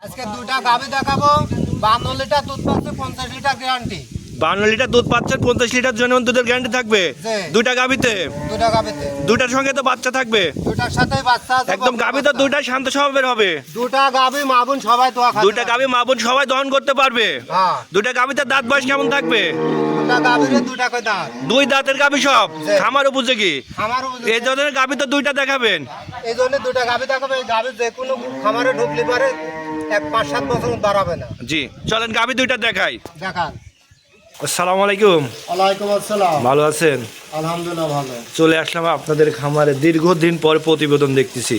আজকে দুটা গাভী দেখাবো। 52 লিটার দুধ পাচ্ছে, 50 লিটার গ্যারান্টি। 52 লিটার দুধ পাচ্ছেন, 50 লিটার জন্য দুধের গ্যারান্টি থাকবে দুইটা গাভীতে। দুটা গাভীতে দুটার সঙ্গে তো বাচ্চা থাকবে, দুটার সাথে বাচ্চা আছে। একদম গাভী তো দুইটা শান্ত স্বভাবের হবে। দুটা গাভী মাবুন সবাই দোয়া খাবে। দুইটা গাভী মা বোন সবাই দহন করতে পারবে। হ্যাঁ, দুইটা গাভীতে দাঁত বয়স কেমন থাকবে? দুটা গাভীরে দুটা করে দাঁত। দুই দাঁতের গাভী সব খামার উপযোগী। আমার এই ধরনের গাভী তো দুইটা দেখাবেন। এই জন্য দুটা গাভী দেখাবে। এই গাভী যে কোনো খামারে ঢুকলে পারে 5-7 বছর দাঁড়াবে না। জি, চলেন গাভী দুইটা দেখাই। দেখান। আসসালামু আলাইকুম। ওয়ালাইকুম আসসালাম। ভালো আছেন? আলহামদুলিল্লাহ ভালো। চলে আসলাম আপনাদের খামারে, দীর্ঘদিন পর প্রতিবেদন দেখতেছি।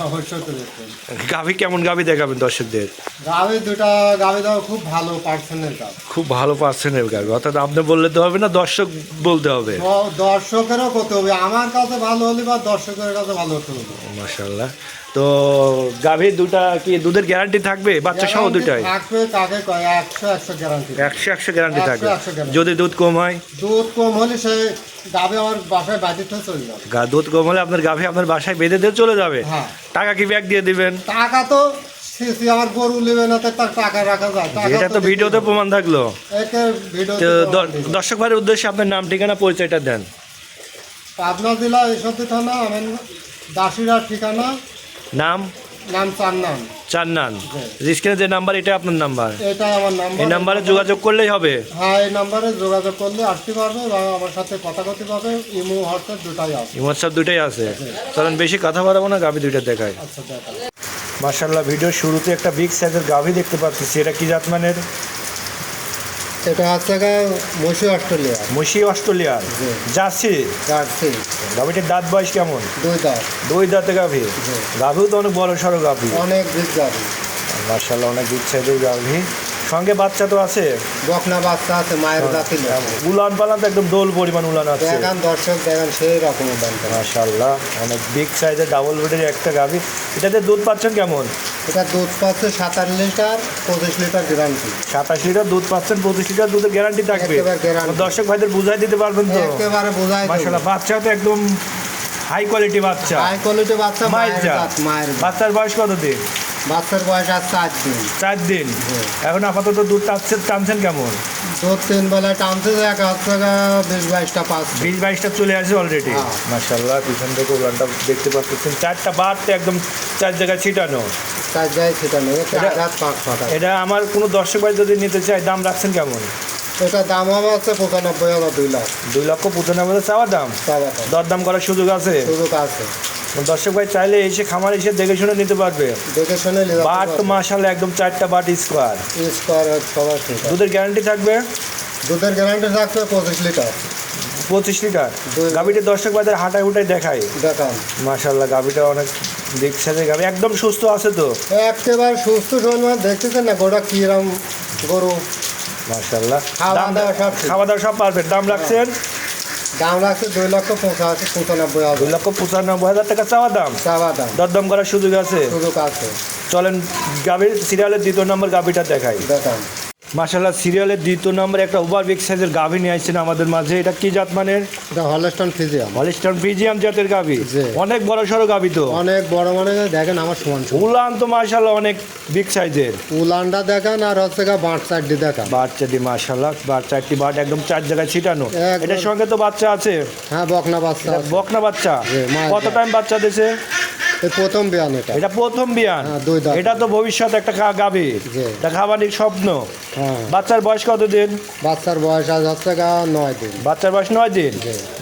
অবশ্যই তো দেখবেন। গাভী কেমন গাভী দেখাবেন দর্শকদের? গাভী দুটা গাভী দাও খুব ভালো পার্সেন্টের গাভী। খুব ভালো পার্সেন্টের গাভী, অর্থাৎ আপনি বললে তো হবে না, দর্শক বলতে হবে। দর্শকেরও করতে হবে, আমার কাছে ভালো হলে বা দর্শকের কাছে ভালো হতে হবে। মাশাআল্লাহ। তো গাভী দুটা কি দুধের গ্যারান্টি থাকবে বাচ্চা সহ দুটাই? থাকবে, কাকে কয় 100 গ্যারান্টি। 100 গ্যারান্টি থাকবে। 100 guarantee। যদি দুধ কম হয়? দুধ কম হলে সে গাভী আমার বাসায় বাড়িতে চলে যাবে। দুধ কম হলে আপনার গাভী আপনার বাসায় বেঁধে দিয়ে চলে যাবে। হ্যাঁ। টাকা কি ব্যাগ দিয়ে দিবেন? টাকা তো আমার গরু নেবে না, তো তার টাকা রাখা যায়। এটা তো ভিডিওতে প্রমাণ থাকলো। তো ভিডিও দর্শক ভাইয়ের উদ্দেশ্যে আপনার নাম ঠিকানা পরিচয়টা দেন। পাবনা জেলা ঈশ্বরদী থানা, আমার দাসিরার ঠিকানা। নাম চান্নান। চান্নান। স্ক্রিনে যে নাম্বার, এটা আপনার নাম্বার? এটাই আমার নাম্বার। এই নাম্বারে যোগাযোগ করলেই হবে? হ্যাঁ, এই নাম্বারে যোগাযোগ করলে আসতে পারবে বা আমার সাথে কথা বলতে পারবে। ইমো হোয়াটসঅ্যাপ দুটাই আছে। হোয়াটসঅ্যাপ দুটাই আছে। চলেন বেশি কথা বাড়াবো না, গাভী দুইটা দেখাই। আচ্ছা, দেখা। মাশাআল্লাহ, ভিডিওর শুরুতে একটা বিগ সাইজের গাভী দেখতে পাচ্ছি। এটা কি জাতমানের? এটা হচ্ছে মশি অস্ট্রেলিয়া। মশি অস্ট্রেলিয়ার জার্সি। জার্সি। গাভীটির দাঁত বয়স কেমন? দুই দাঁত। দুই দাঁতে গাভী। গাভীও তো অনেক বড় সড়ো গাভী। অনেক বিগ গাভী। মাশাআল্লাহ, অনেক বিগ সাইজের গাভী। সঙ্গে বাচ্চা তো আছে? বকনা বাচ্চা আছে, মায়ের দাঁতি। উলান পালান তো একদম দোল পরিমাণ উলান আছে। দেখান দর্শক, দেখান সেই রকম উলান। মাশাআল্লাহ, অনেক বিগ সাইজের ডাবল বেডের একটা গাভী। এটাতে দুধ পাচ্ছেন কেমন? এটা দুধ পাচ্ছে 27 লিটার, 25 লিটার গ্যারান্টি। 27 লিটার দুধ পাচ্ছেন, 25 লিটার দুধের গ্যারান্টি থাকবে। একেবারে guarantee। দর্শক ভাইদের বুঝাই দিতে পারবেন তো? একেবারে বোঝাই। মাশাআল্লাহ, বাচ্চা তো একদম হাই কোয়ালিটি বাচ্চা। হাই কোয়ালিটি বাচ্চা, মায়ের জাত। মায়ের। বাচ্চার বয়স কত দিন? বাচ্চার বয়স আর 4 দিন। 4 দিন। এখন আপাতত দুধ টানছেন কেমন? দুধ 3 বেলা টানছে, 20-22টা পাচ্ছে। 20-22টা চলে আসে অলরেডি। হ্যাঁ। মাশাআল্লাহ, পিছন থেকে উলানটা দেখতে পাচ্ছেন, 4টা বারতে একদম 4 জায়গায় ছিটানো। তার যায় সেটা নেই, এটা আমার কোনো দর্শক ভাই যদি নিতে চায়, দাম রাখছেন কেমন? এটা দাম হবে হচ্ছে 95,000, 2 লাখ। 2,95,000 চাওয়া দাম। দরদাম করার সুযোগ আছে? সুযোগ আছে। দর্শক ভাই চাইলে এসে খামার এসে দেখে শুনে নিতে পারবে। দেখে শুনে বাট তো মাশাআল্লাহ একদম 4টা বাট স্কোয়ার। সবার ঠিক আছে। দুধের গ্যারান্টি থাকবে? দুধের গ্যারান্টি থাকবে 25 লিটার। 25 লিটার। গাভীটি দর্শক ভাইদের হাঁটায় উঠাই দেখাই। দেখান। মাশাআল্লাহ, গাভীটা অনেক বিগ সাইজের গাভী, একদম সুস্থ আছে তো? একেবারে সুস্থ শরীর। দেখতেছেন না গোটা কিরম গরু। মাশাআল্লাহ, খাওয়া দাওয়া সব পারফেক্ট। দাম রাখছেন? দাম রাখছে 2,95,000। 2,95,000 টাকা চাওয়া দাম। দরদাম করার সুযোগ আছে? সুযোগ আছে। চলেন গাভীর সিরিয়ালের 2 নম্বর গাভীটা দেখাই। দেখান। মাশাআল্লাহ, সিরিয়ালের 2 নম্বরে একটা ওভার বিগ সাইজের গাভী নিয়ে আসছেন আমাদের মাঝে। এটা কি জাত মানের? এটা হলস্টাইন ফ্রিজিয়ান। হলস্টাইন ফ্রিজিয়ান জাতের গাভী। অনেক বড় সড়ো গাভী তো? অনেক বড়, মানে দেখেন আমার সমান। উলান তো মাশাআল্লাহ অনেক বিগ সাইজের। উলানটা দেখেন, আর হচ্ছে বাট চারটি দেখান। বাট চারটি, মাশাআল্লাহ, বাট চারটি বাট একদম 4 জায়গায় ছিটানো। এটার সঙ্গে তো বাচ্চা আছে? হ্যাঁ, বকনা বাচ্চা। বকনা বাচ্চা। কত টাইম বাচ্চা দিয়েছে? প্রথম বিয়ান। এটা প্রথম বিয়ান। এটা তো ভবিষ্যৎ একটা গাভী, এটা খাবারের স্বপ্ন। বাচ্চার বয়স কত দিন? বাচ্চার বয়স আজ হচ্ছে 9 দিন। বাচ্চার বয়স 9 দিন।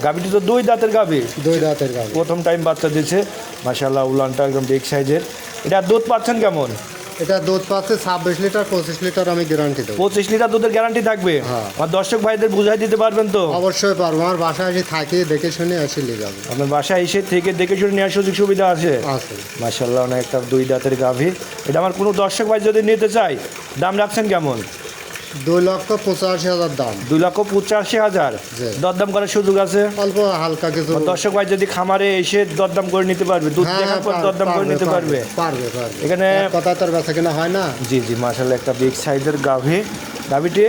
গাভীটি তো 2 দাঁতের গাভী। 2 দাঁতের গাভী। প্রথম টাইম বাচ্চা দিচ্ছে। মাশাআল্লাহ, উলানটা একদম বিগ সাইজের। এটা দুধ পাচ্ছেন কেমন? এটা দুধ পাচ্ছে 26 লিটার, 25 লিটার আমি গ্যারান্টি দেবো। 25 লিটার দুধের গ্যারান্টি থাকবে? আর দর্শক ভাইদের বুঝাই দিতে পারবেন তো? অবশ্যই পারবো। আমার বাসায় এসে থাকি, দেখে শুনে এসে নিয়ে যাবো। আপনার বাসায় এসে থেকে দেখে শুনে নেওয়ার সুযোগ সুবিধা আছে? মাশাআল্লাহ, অনেক একটা 2 দাঁতের গাভী। এটা আমার কোনো দর্শক ভাই যদি নিতে চায়, দাম রাখছেন কেমন? 2,85,000 দাম। 2,85,000। দরদাম করার সুযোগ আছে? অল্প হালকা কিছু। দর্শক ভাই যদি খামারে এসে দরদাম করে নিতে পারবে, দুধ দেখার পর দরদাম করে নিতে পারবে? পারবে। এখানে কথা তোর বেচা কিনা হয় না। জি, মাশাআল্লাহ, একটা বিগ সাইজের গাভী। গাভীটি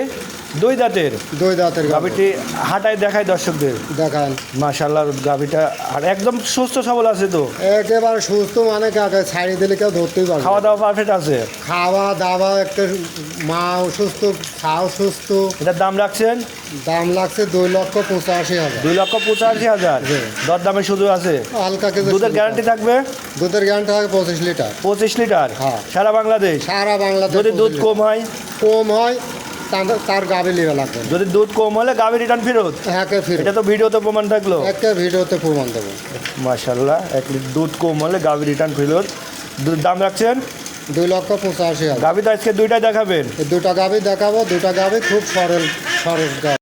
দুই দাঁতের দুই দাঁতের গাভী গাভিটি হাঁটায় দেখায় দর্শকদের। দেখান। মাশাআল্লাহ গাভিটা আর একদম সুস্থ সবল আছে তো, একেবারে সুস্থ, মানে কাকে ছাড়ি দিলে কেউ ধরতেই পারবে না। খাওয়া দাওয়া পারফেক্ট আছে। খাওয়া দাওয়া একটা, মাও সুস্থ, খাও সুস্থ। এটার দাম রাখছেন দাম লাগছে 2,85,000। 2,85,000। জি। দর দামে শুধু আছে। হালকা কিছু দুধের গ্যারান্টি থাকবে দুধের গ্যারান্টি থাকে 25 লিটার 25 লিটার হ্যাঁ। সারা বাংলাদেশ। সারা বাংলাদেশ। যদি দুধ 25 কম হয়, কম হয় তার গাভী নেওয়া লাগবে। যদি দুধ কম হলে গাভি রিটার্ন ফেরত। একে ফিরে এটা তো ভিডিওতে প্রমাণ থাকলো। একটা ভিডিওতে প্রমাণ দেবো। মাশাআল্লাহ 1 লিটার দুধ কম হলে গাভি রিটার্ন ফেরত। দুধ দাম রাখছেন 2,85,000। গাভি তো আজকে দুইটাই দেখাবেন। এই দুটা গাভী দেখাবো। দুটা গাভী খুব সরল সরল গাভী।